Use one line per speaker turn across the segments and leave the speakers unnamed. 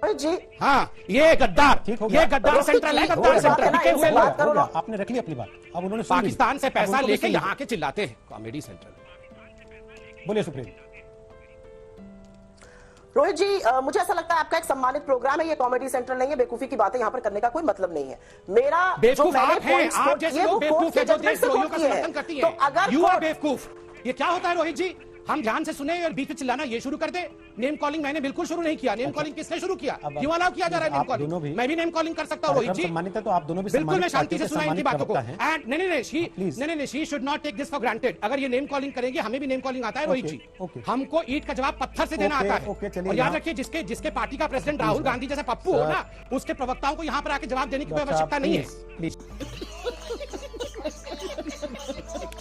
रोहित जी,
हाँ ये गद्दार, ये गद्दार सेंट्रल है, गद्दार सेंट्रल।
आपने रख ली अपनी बात। अब उन्होंने
पाकिस्तान से पैसा लेके यहाँ के चिल्लाते हैं कॉमेडी सेंट्रल।
बोलिए सुप्रीम।
रोहित जी, मुझे ऐसा लगता है आपका एक सम्मानित प्रोग्राम है, ये कॉमेडी सेंट्रल नहीं है। बेवकूफी की बातें यहाँ पर करने का कोई मतलब नहीं है। मेरा जो मैंने पॉइंट्स कोट किए वो कोर्ट के जजमेंट से कोट किए हैं। तो अगर
यू आर बेवकूफ, ये क्या होता है रोहित जी? हम ध्यान से सुने और बीच में चिल्लाना ये शुरू कर दे। नेम कॉलिंग मैंने बिल्कुल शुरू नहीं किया। नेम कॉलिंग किसने शुरू किया? क्यों अलाउ किया जा रहा है नेम कॉलिंग? मैं भी नेम कॉलिंग कर सकता हूं रोहित जी।
सम्मानित है तो आप दोनों भी
बिल्कुल मैं शांति से सुना इनकी बातों को। एंड नहीं, she should not take this for granted. अगर ये नेम कॉलिंग करेंगे, हमें भी नेम कॉलिंग आता है रोहित जी। हमको ईंट का जवाब पत्थर से देना आता है। और याद रखिए, जिसके पार्टी का प्रेसिडेंट राहुल गांधी जैसा पप्पू हो ना, उसके प्रवक्ताओं को यहाँ पर आके जवाब देने की कोई आवश्यकता नहीं है।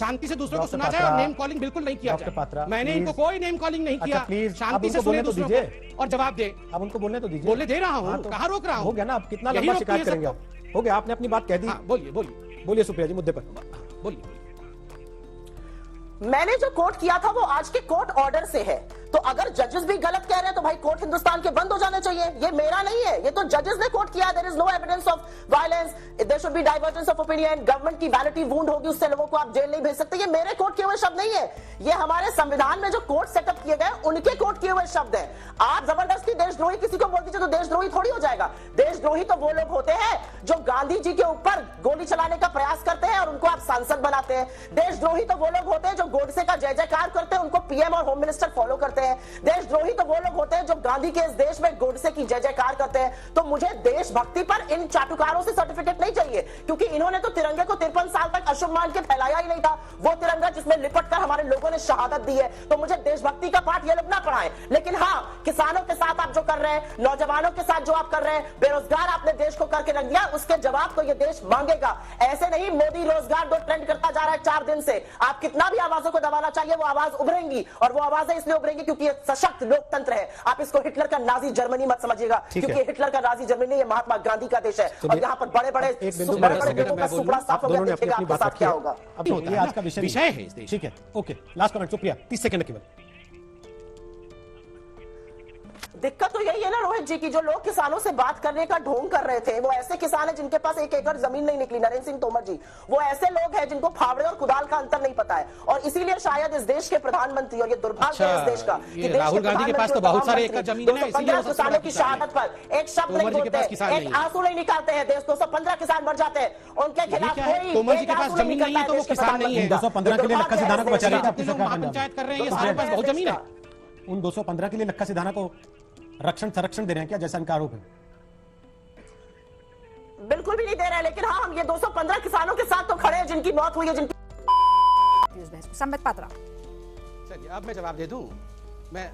शांति से दूसरों को सुना जाए और नेम कॉलिंग बिल्कुल नहीं किया जाए। मैंने इनको कोई नेम कॉलिंग नहीं किया। शांति से सुने दूसरों को और जवाब दे।
अब उनको बोलने तो दीजिए।
बोलने दे रहा हूँ, कहाँ रोक रहा हूँ?
हो गया ना, अब कितना लंबा शिकायत करेंगे आप? हो गया, आपने अपनी बात कह दी। बोलिए सुप्रिया जी, मुद्दे पर
बोलिए।
मैंने जो कोट किया था वो आज के कोर्ट ऑर्डर से है। तो अगर जजेस भी गलत कह रहे हैं तो भाई कोर्ट हिंदुस्तान के बंद हो जाने चाहिए। ये मेरा नहीं है, ये तो जजेस ने कोट किया। There is no evidence of violence, there should be divergence of opinion, government की वैलिडिटी वुंड होगी, उससे लोगों को आप जेल नहीं भेज सकते। ये मेरे कोट किए हुए शब्द नहीं है, ये हमारे संविधान में जो कोर्ट सेटअप किए गए उनके कोट किए हुए शब्द हैं। आप जबरदस्ती देशद्रोही किसी को बोल दीजिए तो देशद्रोही थोड़ी हो जाएगा। देशद्रोही तो वो लोग होते हैं जो गांधी जी के ऊपर गोली चलाने का प्रयास करते हैं और उनको आप सांसद बनाते हैं। देशद्रोही तो वो लोग होते हैं जो गोडसे का जय जयकार करते हैं, उनको पीएम और होम मिनिस्टर फॉलो करते हैं। देशद्रोही तो वो लोग होते हैं जो गांधी के इस देश में गोडसे की जय जयकार करते हैं। तो मुझे देशभक्ति पर इन चाटुकारों से सर्टिफिकेट नहीं चाहिए, क्योंकि इन्होंने तो तिरंगे को 53 साल तक अशुभ मान के फैलाया ही नहीं था। वो तिरंगा जिसमें लिपट कर हमारे लोगों ने शहादत दी है। तो मुझे देशभक्ति का पाठ ये लोग ना पढ़ाएं। लेकिन हाँ, किसानों के साथ आप जो कर रहे हैं, नौजवानों के साथ जो आप कर रहे हैं, बेरोजगार आपने देश को करके रख दिया, उसके जवाब तो ये देश मांगेगा। ऐसे नहीं मोदी रोजगार दो ट्रेंड करता जा रहा है 4 दिन से। आप कितना भी आवाजों को दबाना चाहिए, वो आवाज उभरेंगी, और वो आवाजें इसलिए उभरेंगी क्योंकि ये सशक्त लोकतंत्र है। आप इसको हिटलर का नाजी जर्मनी मत समझिएगा, क्योंकि हिटलर का नाजी जर्मनी ये महात्मा गांधी का देश है। और यहाँ पर बड़े बड़े लोगों का सुपड़ा साफ हो गया। देखिएगा आपके साथ क्या होगा।
अब ये आज का विषय है। ठीक है, okay, last comment Supriya, 30 second केवल।
दिक्कत तो यही है ना रोहित जी की, जो लोग किसानों से बात करने का ढोंग कर रहे थे, वो ऐसे किसान हैं जिनके पास 1 एकड़ जमीन नहीं निकली। नरेंद्र सिंह तोमर जी, वो ऐसे लोग हैं जिनको फावड़े और कुदाल का अंतर नहीं पता है। और इसीलिए शायद इस देश के प्रधानमंत्री, और ये दुर्भाग्य है इस देश का कि
राहुल गांधी के पास तो बहुत सारे एकड़ जमीन है, इसीलिए
किसानों की शहादत पर एक शब्द नहीं बोलते, एक आंसू नहीं निकालते हैं। देश 215 किसान मर जाते हैं, उनके खिलाफ कोई
तोमर जी के पास जमीन नहीं है तो वो किसान नहीं है।
215 के लिए लक्का सिधाना को बचा रहे
हैं, महापंचायत कर रहे हैं, ये सारे पास बहुत जमीन है।
उन 215 के लिए लक्का सिधाना को रक्षण संरक्षण दे रहे हैं क्या, जैसा इनका आरोप है?
बिल्कुल भी नहीं दे रहे हैं, लेकिन हाँ, हम ये 215 किसानों के साथ तो खड़े हैं जिनकी मौत हुई है, जिनकी।
संबित पात्रा,
चलिए अब मैं जवाब दे दूं। मैं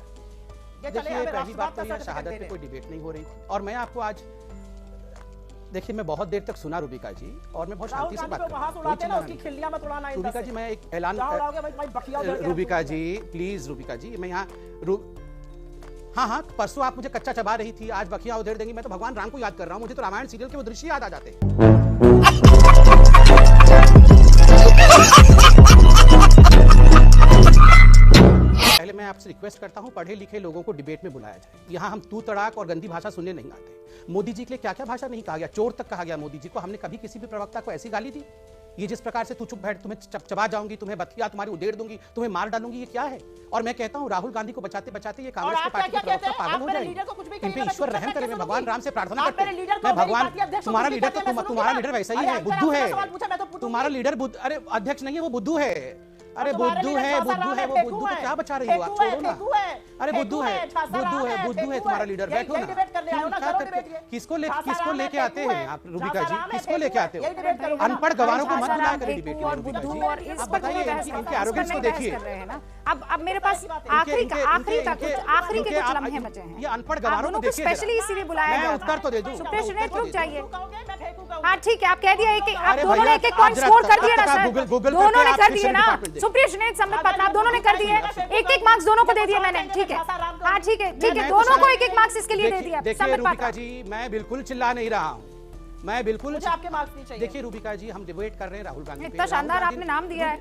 देखिए, पहली बात तो ये शहादत पे कोई डिबेट नहीं हो रही थी, और मैं आपको आज देखिए, मैं बहुत देर तक सुना रूबिका जी, और मैं बहुत शांति से बात कर रहा हूं। रूबिका जी, मैं एक ऐलान, रूबिका जी प्लीज, रूबिका जी मैं यहाँ हाँ, परसों आप मुझे कच्चा चबा रही थी, आज बखिया उधेड़ देंगी। मैं तो भगवान राम को याद कर रहा हूँ, मुझे तो रामायण सीरियल के वो दृश्य याद आ जाते हैं। पहले मैं आपसे रिक्वेस्ट करता हूँ, पढ़े लिखे लोगों को डिबेट में बुलाया जाए। यहाँ हम तू तड़ाक और गंदी भाषा सुनने नहीं आते। मोदी जी के लिए क्या क्या भाषा नहीं कहा गया, चोर तक कहा गया मोदी जी को। हमने कभी किसी भी प्रवक्ता को ऐसी गाली दी? ये जिस प्रकार से तू चुप बैठ, तुम्हें चबा जाऊंगी, तुम्हें बतिया तुम्हारी उधेड़ दूंगी, तुम्हें मार डालूंगी, ये क्या है? और मैं कहता हूँ, राहुल गांधी को बचाते बचाते ये कांग्रेस के पार्टी के प्रवक्ता पागल हो जाएंगे। इन पे ईश्वर रहम करे। मैं भगवान राम से प्रार्थना करता हूँ, मैं भगवान, तुम्हारा लीडर तो तुम्हारा लीडर वैसा ही है, बुद्धू है। तुम्हारा लीडर अरे अध्यक्ष नहीं है, वो बुद्धू है। अरे बुद्धू है, बुद्धू है, वो बुद्धू को क्या बचा रही हो आप? छोड़ो ना। अरे बुद्धू है, बुद्धू है, बुद्धू है तुम्हारा लीडर। बैठो ना। किसको लेके आते हैं आप रूबिका जी? किसको लेके आते हो? अनपढ़ गवारों को मत बुलाया करें डिबेट में रूबिका जी। आप बताइए, इनके एरोगेंस को देखिए।
अब मेरे पास आखिरी के कुछ लम्हे बचे हैं।
ये अनपढ़ गवारों को देखिए।
स्पेशली इसीलिए बुलाया गया।
मैं उत्तर तो दे दूं।
सुप्रिया श्रीनेत रुक जाइए। हाँ ठीक है, आप कह दिया एक, आप दोनों ने एक पॉइंट स्कोर कर दिया ना सर, दोनों ने कर दिए ना। सुप्रिया श्रीनेत, संबित पात्रा, आप दोनों ने कर दिए। 1-1 मार्क्स दोनों को दे दिए मैंने। ठीक है, हाँ ठीक है, दोनों को 1-1 मार्क्स इसके लिए दे दिया।
देखिए रूबिका जी, मैं बिल्कुल चिल्ला नहीं रहा हूँ, मैं बिल्कुल,
आपके मार्क्स नहीं चाहिए।
देखिए रूबिका जी, हम डिबेट कर रहे हैं राहुल गांधी।
इतना शानदार आपने नाम दिया है,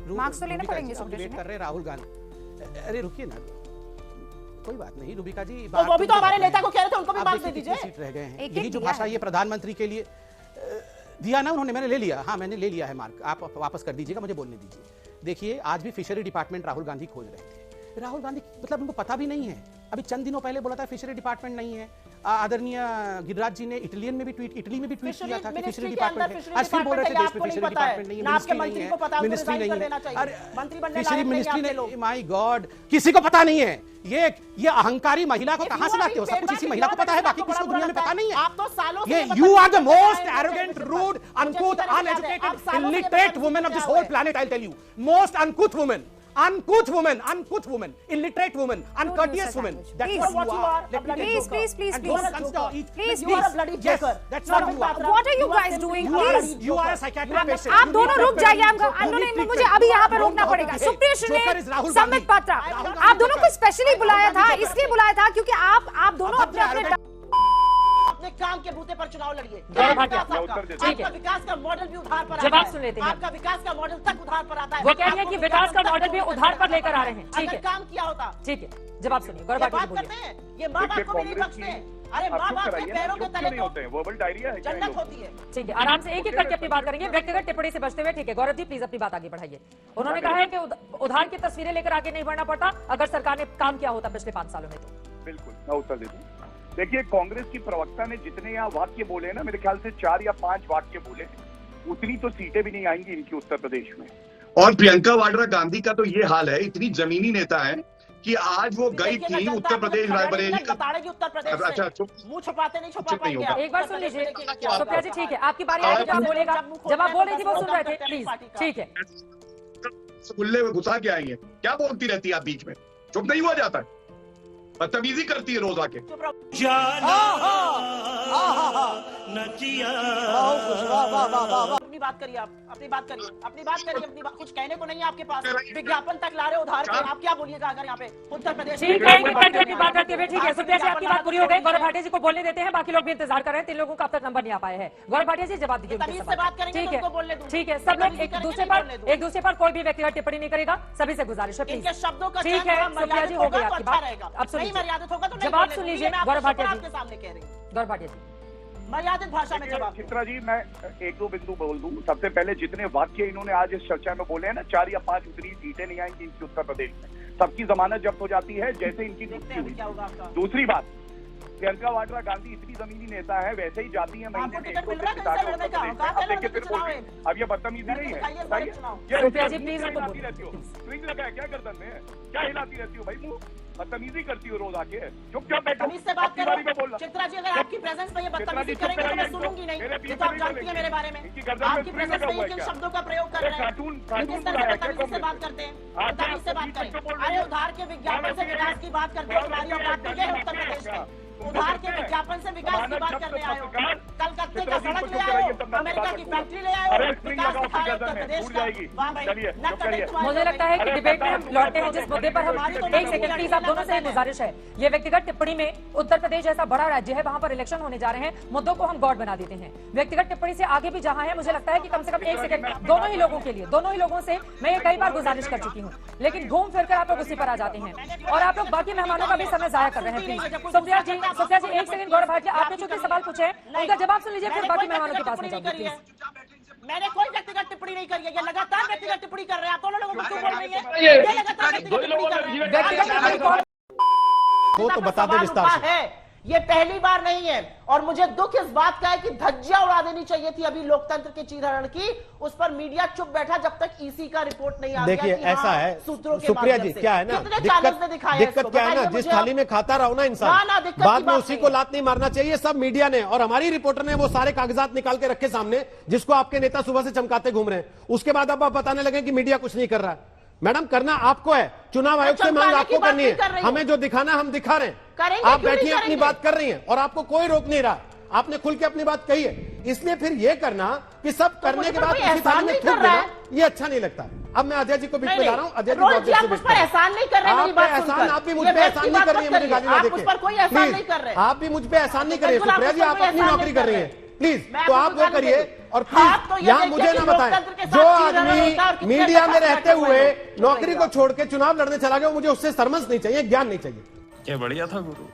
मार्क्स तो लेने पड़ेंगे।
डिबेट कर रहे हैं राहुल गांधी। अरे रुकिए ना, कोई बात नहीं रूबिका जी,
तो वो भी तो हमारे नेता को कह रहे थे, उनको भी
आप
मार्क्स दे
देखिए
दीजिए।
कितनी सीट रह गए हैं।
एक-एक
यही जो
दिया
भाषा
है।
ये प्रधानमंत्री के लिए दिया ना उन्होंने, मैंने ले लिया, हाँ मैंने ले लिया है मार्क, आप वापस कर दीजिएगा, मुझे बोलने दीजिए। देखिए आज भी फिशरी डिपार्टमेंट राहुल गांधी खोज रहे थे। राहुल गांधी मतलब उनको पता भी नहीं है, अभी चंद दिनों पहले बोला था फिशरी डिपार्टमेंट नहीं है। आदरणीय गिरिराज जी ने इटली में भी ट्वीट किया था कि फिशरी डिपार्टमेंट है। आज फिर बोल रहे थे देश में फिशरी डिपार्टमेंट नहीं है, मिनिस्ट्री नहीं है, मिनिस्ट्री नहीं है। अरे फिशरी मिनिस्ट्री नहीं, माय गॉड, किसी को पता नहीं है। ये अहंकारी महिला को कहां से लाते हो? सब कुछ इसी महिला को पता है, बाकी किसी को दुनिया में पता नहीं है।
आप तो सालों
ये you are the most arrogant, rude, uncouth, uneducated, illiterate woman of this whole planet, I'll tell you. Most uncouth woman, illiterate woman, uncourteous woman. That's what you are. Let me tell you.
Please.
And don't consider each-
Please,
you are a bloody
Yes,
joker.
that's what you are.
What are you guys doing? Please.
You are a psychiatric patient.
आप
You
दोनों
need
रुक
treatment.
जाइए,
You need
मुझे
treatment.
अभी यहाँ पे
You
रोकना
don't
पड़ेगा।
know how to
Supriya
behave. Joker is
Shrinate,
Rahul
Sambit
Gandhi.
Patra,
Rahul Gandhi
आप दोनों को
joker.
स्पेशली बुलाया था,
Rahul Gandhi
इसलिए
joker.
बुलाया था क्योंकि आप दोनों अपने अपने
अपने काम के बूते पर चुनाव लड़िए।
जवाब
विकास
मैं
आपका,
उत्तर देता हूं।
आपका विकास का मॉडल भी उधार पर आता
जवाब
है।
सुन लेते हैं।
आपका विकास का मॉडल तक उधार पर आता है।
वो कह रही है कि विकास का मॉडल भी उधार पर लेकर आ रहे हैं। ठीक
अगर
है,
काम किया होता,
ठीक है, जवाब सुनिए, गौरव
ये
भाटी जी
बात करते
बोलिए।
हैं, ये माँ बाप को भी नहीं
कांग्रेस
बख्शते।
की
अरे माँ
आप चुप
बाप के
कराइए ना,
पैरों के
चुप क्यों
तले
नहीं
तो
होते हैं? वर्बल डायरिया है क्या ये
जन्नत
लोग?
होती है।
ठीक है, आराम से एक एक करके अपनी बात करेंगे, व्यक्तिगत टिप्पणी से बचते हुए। ठीक है, गौरव जी प्लीज अपनी बात आगे बढ़ाइए। उन्होंने कहा है कि उधार की तस्वीरें लेकर आगे नहीं बढ़ना पड़ता अगर सरकार ने काम किया होता पिछले 5 सालों में तो।
बिल्कुल, मैं उत्तर देता हूँ। देखिए, कांग्रेस की प्रवक्ता ने जितने यहाँ वाक्य बोले ना, मेरे ख्याल से 4 या 5 वाक्य बोले, उतनी तो सीटें भी नहीं आएंगी इनकी उत्तर प्रदेश में।
और प्रियंका वाड्रा गांधी का तो ये हाल है, इतनी जमीनी नेता है कि आज वो गई
देखिए ना,
थी
जनता
उत्तर प्रदेश
आपको
रायबरेली का।
बताड़ेगी उत्तर प्रदेश से।
अच्छा, चुप।
मुंह छुपाते नहीं छुपा
चुप नहीं
पाएंगे
होगा।
आप।
एक बार सुन लीजिए
देखिएगा क्या होगा।
सुप्रिया जी, ठीक है, आपकी बारी आएगी जब आप बोलेगा, जब आप बोल रही थी वो सुन रहे थे, प्लीज। ठीक है,
गुल्ले में घुसा के आई है, क्या बोलती रहती है आप बीच में? चुप नहीं हुआ जाता है, बदतमीजी करती है रोज आके।
चुप रहो। अपनी बात करिए, आप अपनी बात करिए, अपनी बात। कुछ कहने को नहीं है आपके पास, विज्ञापन तक ला रहे हो उधार के। आप क्या बोलिएगा अगर यहाँ पे उत्तर प्रदेश
ठीक है, एक एक करके अपनी बात रखते हुए। ठीक है सुप्रिया जी, आपकी बात पूरी हो गई। गौरव भाटिया जी को बोलने देते हैं, बाकी लोग भी इंतजार कर रहे हैं, 3 लोगों का अब तक नंबर नहीं आ पाया है। गौरव भाटिया जी जवाब दीजिए उनके
तमीज से
सवाल।
बात करेंगे
ठीक
तो
है,
उनको बोलने दूं।
ठीक है, सब लोग
तमीज
एक
करेंगे
दूसरे
तो बोलने दूं।
पर कोई भी व्यक्तिगत टिप्पणी नहीं करेगा, सभी से गुजारिश है प्लीज।
इनके शब्दों का
ठीक
चयन
है
थोड़ा
सुप्रिया जी,
मर्यादित
हो गई
होगा तो
आपकी
अच्छा
बात।
रहेगा।
अब सुन
नहीं
लीजिए,
मर्यादित होगा तो नहीं
जवाब
बोलने
सुन
दूंगी।
लीजिए,
मैं
गौरव भाटिया
आपके
जी।
सामने कह रही हूँ,
गौरव भाटिया जी
मर्यादित भाषा में जवाब।
चित्रा जी, मैं 1-2 बिंदु बोल दूं। सबसे पहले जितने वाक्य इन्होंने आज इस चर्चा में बोले हैं ना, 4 या 5 उतनी सीटें नहीं आएंगी इनकी उत्तर प्रदेश में। सबकी जमानत जब्त हो जाती है जैसे इनकी
देखते
नियुक्ति
हैं
हुई।
क्या होगा आपका।
दूसरी बात, प्रियंका वाड्रा गांधी इतनी जमीनी नेता है, वैसे ही जाती है महीने
आपको
में
टिकट
1-2
मिल रहा है
जिताने
कहीं से लड़ने
उत्तर
का?
प्रदेश में।
कहाँ से
अब देखिए
लड़ने
फिर
का
बोल रही
चुनाव
है। अब ये बदतमीजी नहीं है?
दिखाइए
बताइए।
चुनाव।
ये
सुप्रिया जी, प्लीज
क्या
उनको
हिलाती रहती हो?
बोलिए।
स्विंग लगा है क्या गर्दन में? क्या हिलाती रहती हो भाई मुंह? बदतमीजी करती हो रोज आके। चुपचाप बैठो।
तमीज से बात
अपनी बारी में
करो।
बोलना।
चित्रा जी, अगर आपकी प्रेजेंस में ये बदतमीजी
चित्रा जी,
करेंगे तो मैं
चुप
सुनूंगी नहीं।
मेरे
ये
पीछे
तो आप
नहीं
जानती है
लड़ेंगे।
मेरे बारे में।
इनकी गर्दन में
आपकी
स्प्रिंग
प्रेजेंस
लगा
में
हुआ
ये
है
किन
क्या?
शब्दों का प्रयोग कर
अरे
रहे हैं?
कार्टून
किस तरह
बुलाया
से
है,
बदतमीजी
क्या
से बात
कौन
करते हैं?
आप
बदतमीजी से बात
बीच में
करें।
क्यों बोल रही
अरे
हो?
उधार के विज्ञापन से विकास की बात करते हैं, तुम्हारी औकात नहीं है उत्तर प्रदेश में। उधार के विज्ञापन से विकास की बात करने आए हो। कलकत्ते का सड़क ले आए हो, अमेरिका की फैक्ट्री ले आए हो,
अरे स्प्रिंग
विकास
लगाओ
दिखाए
गर्दन
उत्तर
में,
प्रदेश
फूट
का।
जाएगी।
वाह भाई,
चलिए,
ना
चुप
करें
करिए।
तुम्हारी
मुझे लगता है कि डिबेट में हम लौटते हैं जिस मुद्दे पर हम
हमारी तो
एक सेकंड प्लीज, आप दोनों से गुजारिश है। ये व्यक्तिगत टिप्पणी में उत्तर प्रदेश ऐसा बड़ा राज्य है, वहां पर इलेक्शन होने जा रहे हैं, मुद्दों को हम गॉड बना देते हैं। व्यक्तिगत टिप्पणी से आगे भी जहां है, मुझे लगता है कि कम से कम 1 सेकंड दोनों ही लोगों के लिए, दोनों ही लोगों से मैं ये कई बार गुजारिश कर चुकी हूँ, लेकिन घूम फिर कर आप लोग उसी पर आ जाते हैं और आप लोग बाकी मेहमानों का भी समय जाया कर रहे हैं। Please Supriya ji 1 second, Gaurav Bhatia आपने चूंकि सवाल पूछे हैं उनका जवाब सुन लीजिए, फिर बाकी मेहमानों के पास में जाऊंगी प्लीज।
मैंने कोई व्यक्तिगत टिप्पणी नहीं करी है। ये लगातार व्यक्तिगत टिप्पणी कर रहे हैं। आप दोनों लोगों को क्यों बोल रही है? ये लगातार व्यक्तिगत टिप्पणी कर रहे हैं।
व्यक्तिगत टिप्पणी कौन
वो तो बता दे विस्तार से।
है, ये पहली बार नहीं है और मुझे दुख इस बात का है कि धज्जियां उड़ा देनी चाहिए थी अभी लोकतंत्र के चीरहरण की। उस पर मीडिया चुप बैठा जब तक ईसी का रिपोर्ट नहीं आ गया।
देखिए
कि हाँ,
ऐसा है
सूत्रों के
सुप्रिया
माध्यम
जी,
से।
क्या है ना,
कितने चैनल्स ने दिखाया
दिक्कत
इसको?
क्या है ना,
बताइए
जिस
मुझे
थाली
आप।
में खाता रहो ना
ना,
इंसान,
दिक्कत की
बाद में
बात
उसी
नहीं
को
है।
लात नहीं मारना चाहिए। सब मीडिया ने और हमारी रिपोर्टर ने वो सारे कागजात निकाल के रखे सामने, जिसको आपके नेता सुबह से चमकाते घूम रहे हैं। उसके बाद अब आप बताने लगे कि मीडिया कुछ नहीं कर रहा है। मैडम, करना आपको है, चुनाव आयोग से मांग आपको करनी है। हमें जो दिखाना हम दिखा रहे हैं,
करेंगे,
आप
क्यों नहीं
बैठिए अपनी
करेंगे?
बात कर रही हैं और आपको कोई रोक नहीं रहा। आपने खुल के अपनी बात कही है, इसलिए फिर ये करना कि सब करने
मुझे
के
पर
बाद
कोई
उसी
एहसान
थाली में
नहीं
थूक
कर रहा
देना,
है।
ये अच्छा नहीं लगता। अब मैं अजय जी को बीच में ला रहा हूं। अजय जी
रोज
बहुत
जी,
देर
आप
से
उस
बीच
पर
में-
एहसान नहीं कर रहे हैं मेरी
आप पे
बात
एहसान,
सुनकर।
आप भी मुझ
ये
पे एहसान
व्यक्ति
नहीं कर
बात
रही है,
मत
मुझे गाली ना
करिए।
देके।
आप उस पर कोई एहसान
प्लीज,
नहीं कर रहे।
आप भी मुझ पे एहसान नहीं करिए
बिल्कुल, आप
सुप्रिया
उस
जी,
पर
आप
कोई
अपनी
एहसान
नौकरी
नहीं
कर
कर
रही
रहे।
हैं। प्लीज,
मैं
तो
आपको
आप वो
गाली
करिए
देती हूँ।
और
आप तो
प्लीज
ये
यहाँ
देखिए
मुझे
कि
ना बताएं,
लोकतंत्र के साथ
जो
चीरहरण
आदमी
होता है और कितने
मीडिया में
बेखौफ
रहते
बैठे हुए
हुए
हैं।
नौकरी को छोड़ के चुनाव लड़ने चला गया, मुझे उससे सरमस नहीं चाहिए, ज्ञान नहीं चाहिए।
क्या बढ़िया था गुरु।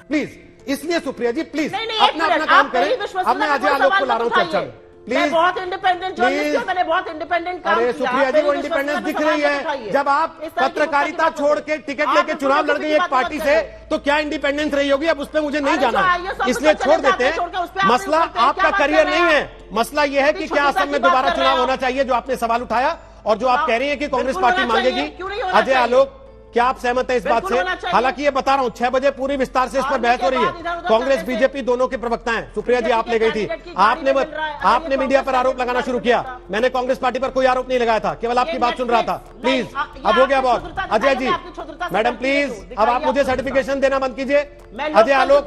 प्लीज, इसलिए सुप्रिया जी प्लीज
नहीं, नहीं,
अपना अपना काम करें। अब मैं अजय आलोक को ला रहा हूँ चर्चा में।
मैं
प्लीज,
बहुत इंडिपेंडेंट जर्नलिस्ट हूं, मैंने बहुत इंडिपेंडेंट काम
अरे
किया।
सुप्रिया
आप
जी
मेरी
वो इंडिपेंडेंस
विश्वसनीयता
दिख
पर
रही
सवाल मत
है
उठाइए।
जब आप
इस तरह की
पत्रकारिता
गुस्से की
छोड़
बात
के
मत
टिकट
करो।
लेके
आप
चुनाव लड़
गुस्से
गई
की
एक
बात
पार्टी
मत
से,
करो।
तो क्या इंडिपेंडेंस रही होगी? अब उस पर मुझे नहीं
अरे
जाना
जो
है,
आइए, सब
इसलिए
कुछ
छोड़
चले
देते
जाते हैं, छोड़ के उस पे आप
मसला
नहीं उठते हैं,
आपका
क्या बात
करियर
कर
नहीं
रहे
है।
हैं?
मसला यह है कि क्या असम में दोबारा चुनाव होना चाहिए, जो आपने सवाल उठाया और जो आप कह रही हैं कि कांग्रेस
बिल्कुल
पार्टी
होना चाहिए,
मांगेगी।
क्यों नहीं होना
अजय
चाहिए?
आलोक, क्या आप सहमत हैं इस बात
बिल्कुल
से?
होना चाहिए।
हालांकि ये बता रहा हूं 6 बजे पूरी विस्तार से इस पर बहस हो रही है। कांग्रेस बीजेपी दोनों के प्रवक्ता हैं। सुप्रिया जी आप ले गई थी, आपने मीडिया पर आरोप लगाना शुरू किया। मैंने कांग्रेस पार्टी पर कोई आरोप नहीं लगाया था, केवल आपकी बात सुन रहा था। प्लीज, अब हो गया बहुत। अजय जी, मैडम प्लीज, अब आप मुझे सर्टिफिकेशन देना बंद कीजिए। अजय आलोक,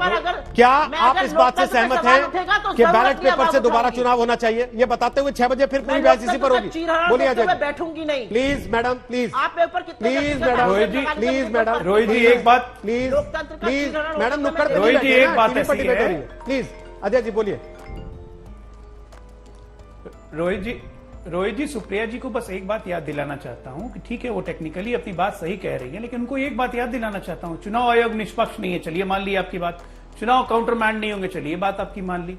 क्या आप इस बात से सहमत हैं कि बैलेट पेपर से दोबारा चुनाव होना चाहिए? ये बताते हुए 6 बजे फिर पूरी बहस इसी पर होगी। बोलिए अजय,
बैठूंगी नहीं।
प्लीज मैडम, प्लीज
आप मेरे ऊपर कितने
please madam,
Rohit ji,
please madam,
Rohit ji एक बात,
प्लीज
लोकतंत्र का
प्लीज
चीरहरण
मैडम,
होता है।
नुक्कड़ पे
रोहित जी,
बैठे
एक
ना,
बात
टीवी पर
ऐसी
डिबेट
है।
हो रही है। प्लीज अजय जी बोलिए।
रोहित जी सुप्रिया जी को बस एक बात याद दिलाना चाहता हूं कि ठीक है वो टेक्निकली अपनी बात सही कह रही है, लेकिन उनको एक बात याद दिलाना चाहता हूं, चुनाव आयोग निष्पक्ष नहीं है, चलिए मान ली आपकी बात। चुनाव काउंटरमैंड नहीं होंगे, चलिए बात आपकी मान ली।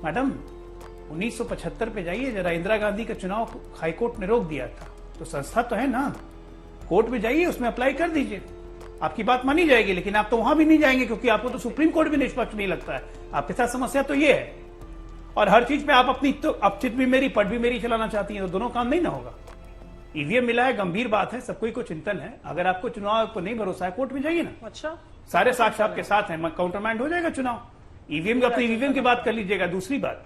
मैडम 1975 पे जाइए जरा, इंदिरा गांधी का चुनाव हाईकोर्ट ने रोक दिया था, तो संस्था तो है ना, कोर्ट में जाइए, उसमें अप्लाई कर दीजिए, आपकी बात मानी जाएगी। लेकिन आप तो वहां भी नहीं जाएंगे क्योंकि आपको तो सुप्रीम कोर्ट भी निष्पक्ष नहीं लगता है। आपके साथ समस्या तो ये है, और हर चीज में आप अपनी तो अपचित भी मेरी पट भी मेरी चलाना चाहती हैं, तो दोनों काम नहीं ना होगा। ईवीएम मिला है, गंभीर बात है, सबको को चिंतन है। अगर आपको चुनाव आयोग पर नहीं भरोसा है, कोर्ट में जाइए ना।
अच्छा,
सारे साक्ष्य आपके साथ हैं, काउंटरमैंड हो जाएगा चुनाव। ईवीएम अपनी ईवीएम की बात कर लीजिएगा। दूसरी बात,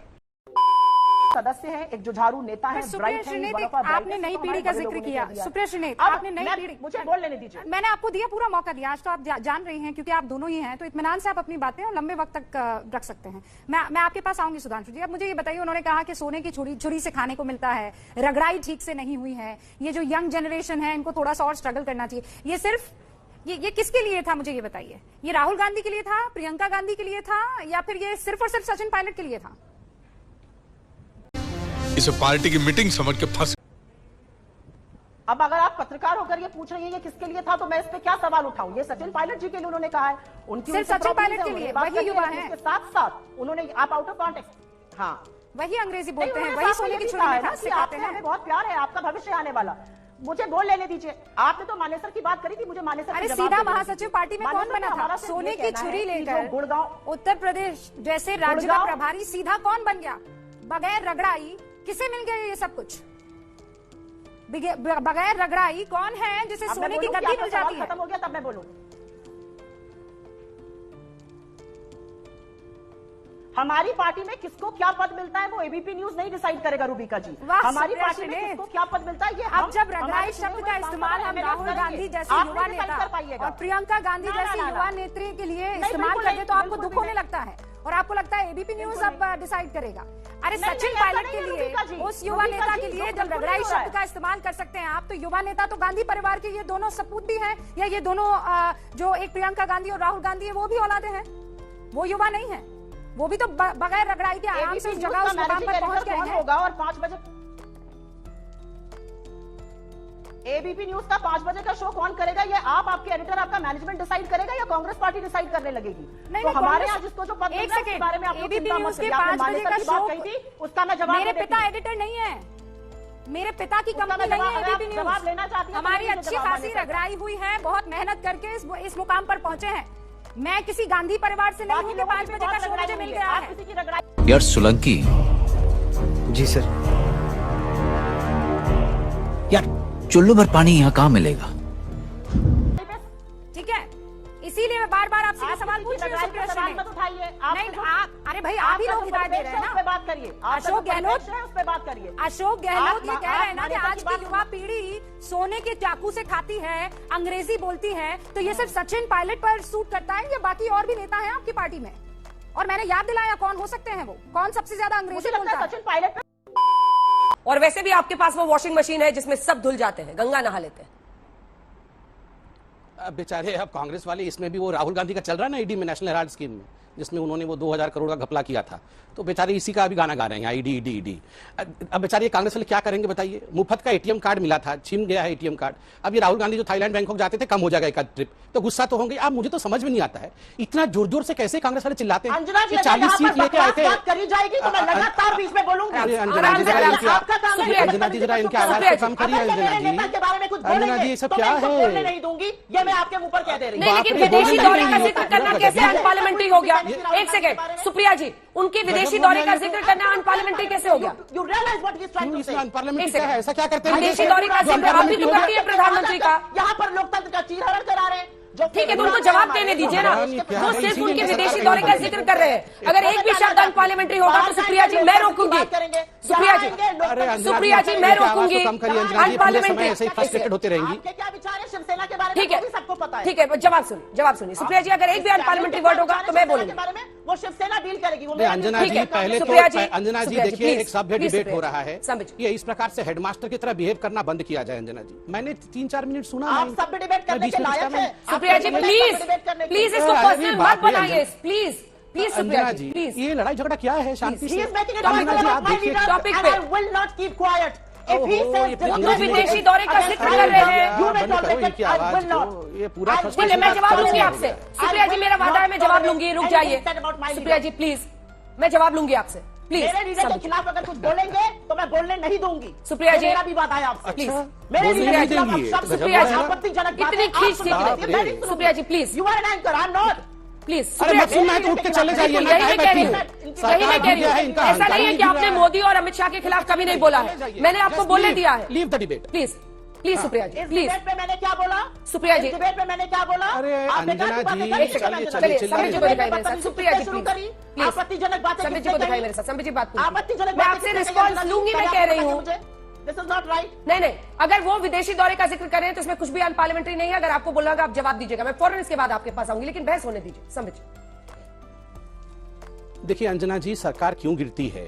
सदस्य हैं, एक जुझारू नेता है,
सुप्रिया श्रीनेत, आपने नई पीढ़ी का जिक्र किया। सुप्रिया श्रीनेत, आपने नई पीढ़ी,
मुझे बोल लेने दीजिए।
मैंने आपको दिया पूरा मौका दिया। आज तो आप जान रही हैं क्योंकि आप दोनों ही हैं, तो इत्मीनान से आप अपनी बातें और लंबे वक्त तक रख सकते हैं। मैं आपके पास आऊंगी सुधांशु जी। अब मुझे ये बताइए, उन्होंने कहा कि सोने की छुरी से खाने को मिलता है, रगड़ाई ठीक से नहीं हुई है, ये जो यंग जनरेशन है इनको थोड़ा सा और स्ट्रगल करना चाहिए। ये सिर्फ ये किसके लिए था, मुझे ये बताइए? ये राहुल गांधी के लिए था, प्रियंका गांधी के लिए था, या फिर ये सिर्फ और सिर्फ सचिन पायलट के लिए था?
इसे पार्टी की मीटिंग समझ के फंस।
अब अगर आप पत्रकार होकर ये पूछ रही हैं ये किसके लिए था, तो मैं इस पे क्या सवाल उठाऊं? ये सचिन पायलट जी के लिए उन्होंने कहा है, उनकी
सिर्फ सचिन पायलट के लिए, वही युवा है।
उसके साथ साथ उन्होंने, आप आउट ऑफ कॉन्टेक्स्ट, हाँ
वही अंग्रेजी बोलते हैं, वही सोने की छुरी में घास सिखाते हैं।
हमें बहुत प्यार है, आपका भविष्य आने वाला। मुझे बोल लेने दीजिए। आपने तो मानेसर की बात करी थी, मुझे मानेसर
अरे सीधा महासचिव पार्टी में कौन बना था? सोने की छुरी लेकर
गुड़गांव,
उत्तर प्रदेश जैसे राज्य का प्रभारी सीधा कौन बन गया? बगैर रगड़ाई किसे मिल गया ये सब कुछ? बगैर रगड़ाई कौन है जिसे सोने की गद्दी मिल जाती है?
खत्म हो गया तब मैं बोलूं। हमारी पार्टी में किसको क्या पद मिलता है वो एबीपी न्यूज नहीं डिसाइड करेगा रूबिका जी। हमारी पार्टी में किसको क्या पद मिलता है ये
अब जब रगड़ाई शब्द का इस्तेमाल हम राहुल गांधी जैसे युवा नेता और प्रियंका गांधी जैसे युवा नेत्री के लिए इस्तेमाल करते तो आपको दुख होने लगता है और आपको लगता है एबीपी न्यूज अब डिसाइड करेगा। अरे सचिन पायलट के लिए, उस युवा नेता के लिए जब रगड़ाई शब्द का इस्तेमाल कर सकते हैं आप, तो युवा नेता तो गांधी परिवार के ये दोनों सपूत भी हैं, या ये दोनों जो एक प्रियंका गांधी और राहुल गांधी है वो भी औलादे हैं, वो युवा नहीं है, वो भी तो बगैर रगड़ाई के आराम से उस जगह उस मुकाम पर पहुंच गए हैं।
होगा और 5 बजे एबीपी न्यूज का 5 बजे का शो कौन करेगा? ये आप, आपके एडिटर, आपका मैनेजमेंट डिसाइड करेगा या कांग्रेस पार्टी डिसाइड करने लगेगी?
नहीं,
तो हमारे यहाँ जिसको जो पद मिल रहा है उसके बारे में आप
एबीपी न्यूज के 5 बजे का शो,
उसका मैं जवाब,
मेरे पिता एडिटर नहीं है, मेरे पिता की कंपनी नहीं है एबीपी न्यूज।
जवाब लेना चाहती हूं,
हमारी अच्छी खासी रगड़ाई हुई है, बहुत मेहनत करके इस मुकाम पर पहुंचे हैं। मैं किसी गांधी परिवार से नहीं हूं कि 5 बजे का शो मुझे मिल गया है।
किसी की रगड़ाई
यार सोलंकी जी सर, यार चुल्लू भर पानी यहाँ कहाँ मिलेगा?
ठीक है, इसीलिए मैं बार बार आपसे सवाल पूछ रही हूँ।
मत उठाइए।
नहीं, अरे भाई आप ही लोग हिदायत दे रहे हैं ना,
उस पे बात करिए।
अशोक गहलोत
उस पे बात करिए।
अशोक गहलोत ये कह रहे हैं ना कि आज की युवा पीढ़ी सोने के चाकू से खाती है, अंग्रेजी बोलती है, तो ये सिर्फ सचिन पायलट पर सूट करता है या बाकी और भी नेता हैं आपकी पार्टी में? और मैंने याद दिलाया कौन हो सकते हैं वो, कौन सबसे ज्यादा अंग्रेजी बोलता है?
सचिन पायलट।
और वैसे भी आपके पास वो वॉशिंग मशीन है जिसमें सब धुल जाते हैं, गंगा नहा लेते हैं।
बेचारे अब कांग्रेस वाले, इसमें भी वो राहुल गांधी का चल रहा है ना ईडी में, नेशनल हेराल्ड स्कीम में, जिसमें उन्होंने वो 2000 करोड़ का घपला किया था, तो बेचारे इसी का अभी गाना गा रहे हैं, ईडी ईडी ईडी। अब बेचारे कांग्रेस वाले क्या करेंगे बताइए? मुफ्त का एटीएम कार्ड मिला था, छिन गया है एटीएम कार्ड। अब ये राहुल गांधी जो थाईलैंड बैंकॉक जाते थे, कम हो जाएगा एक ट्रिप, तो गुस्सा तो होंगे। अब मुझे तो समझ में नहीं आता है, इतना जोर जोर से कैसे कांग्रेस वाले चिल्लाते हैं।
अंजना जी
40 सीट लेके आए थे।
करी जाएगी तो मैं लगातार बीच में बोलूंगी।
अंजना जी जरा इनकी आवाज को कम करिए। अंजना जी ये सब क्या है?
नहीं दूंगी, ये मैं आपके मुंह पर कह दे रही हूँ।
नहीं, लेकिन विदेशी दौरे का जिक्र करना कैसे अनपार्लियामेंट्री हो गया? एक सेकंड सुप्रिया जी, उनके विदेशी दौरे का जिक्र करना अनपार्लियामेंट्री कैसे हो गया?
You realize what he's trying to say?
Unparliamentary क्या है? ऐसा क्या करते हैं?
विदेशी दौरे का जिक्र आप ही तो करती है प्रधानमंत्री का।
यहाँ पर लोकतंत्र का चीरहरण करा रहे हैं।
ठीक है, तो उनको जवाब देने दीजिए ना। वो सिर्फ उनके विदेशी दौरे का जिक्र कर रहे हैं। अगर एक भी शब्द अनपार्लियामेंट्री होगा तो सुप्रिया जी मैं रोकूंगी। सुप्रिया जी मैं रोकूंगी अनपार्लियामेंट्री।
ऐसे ही फ्रस्ट्रेटेड होते रहेंगी।
क्या विचार है शिवसेना के बारे में?
ठीक है,
सबको पता है।
ठीक है, जवाब सुनिए सुप्रिया जी। अगर एक भी अनपार्लियामेंट्री वर्ड होगा तो मैं बोलूंगी।
वो शिवसेना डील करेगी।
अंजना जी पहले तो अंजना जी देखिए, एक सभ्य डिबेट हो रहा है, ये इस प्रकार से हेडमास्टर की तरह बिहेव करना बंद किया जाए। अंजना जी मैंने 3-4 मिनट सुना,
आप सभ्य डिबेट करने के लायक हैं।
सुप्रिया जी प्लीज इसको पर्सनल मत बनाइए, प्लीज
अंजना जी। ये लड़ाई झगड़ा क्या है? शांति से
टॉपिक पे
will not keep quiet. If he says
उनको विदेशी दौरे का जिक्र कर रहे हैं,
you may tolerate it, I will not.
ये पूरा
ठीक है, मैं जवाब लूंगी आपसे। सुप्रिया जी मेरा वादा है, मैं जवाब लूंगी। रुक जाइए सुप्रिया जी प्लीज, मैं जवाब लूंगी आपसे प्लीज।
मेरे लीडर के खिलाफ अगर कुछ बोलेंगे तो मैं बोलने नहीं दूंगी।
सुप्रिया जी
मेरा भी वादा है आपसे। प्लीज
मेरे लीडर के
खिलाफ सुप्रिया जी आपत्तिजनक
इतनी खींच थी Supriya ji please.
You are an anchor, I am not.
Please
अरे मत सुनना है तो उठ के चले जाइए ना।
यही मैं कह रही हूँ। ऐसा नहीं है कि आपने मोदी और अमित शाह के खिलाफ कभी नहीं बोला है, मैंने आपको बोलने दिया है।
Leave the debate
please please Supriya ji please.
Debate पे मैंने क्या बोला?
सुप्रिया जी
डिबेट पे मैंने क्या बोला?
अरे अंजना जी
चलिए संबित जी को दिखाई मेरे साथ। सुप्रिया जी
शुरू करी
प्लीज
आपत्तिजनक बातें।
संबित जी को दिखाई मेरे साथ। संबित जी बात
आपत्तिजनक
मैं आपसे रिस्पॉन्स लूंगी, मैं कह रही हूँ।
This is not right.
नहीं, अगर वो विदेशी दौरे का जिक्र करें तो इसमें कुछ भी अनपार्लियामेंट्री नहीं है। अगर आपको बोलना होगा आप जवाब दीजिएगा, मैं फौरन इसके बाद आपके पास आऊंगी, लेकिन बहस होने दीजिए। संबित जी
देखिए अंजना जी, सरकार क्यों गिरती है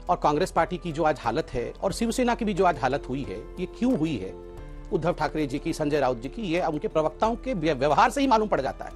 और कांग्रेस पार्टी की जो आज हालत है और शिवसेना की भी जो आज हालत हुई है, ये क्यों हुई है? उद्धव ठाकरे जी की, संजय राउत जी की, ये उनके प्रवक्ताओं के व्यवहार से ही मालूम पड़ जाता है।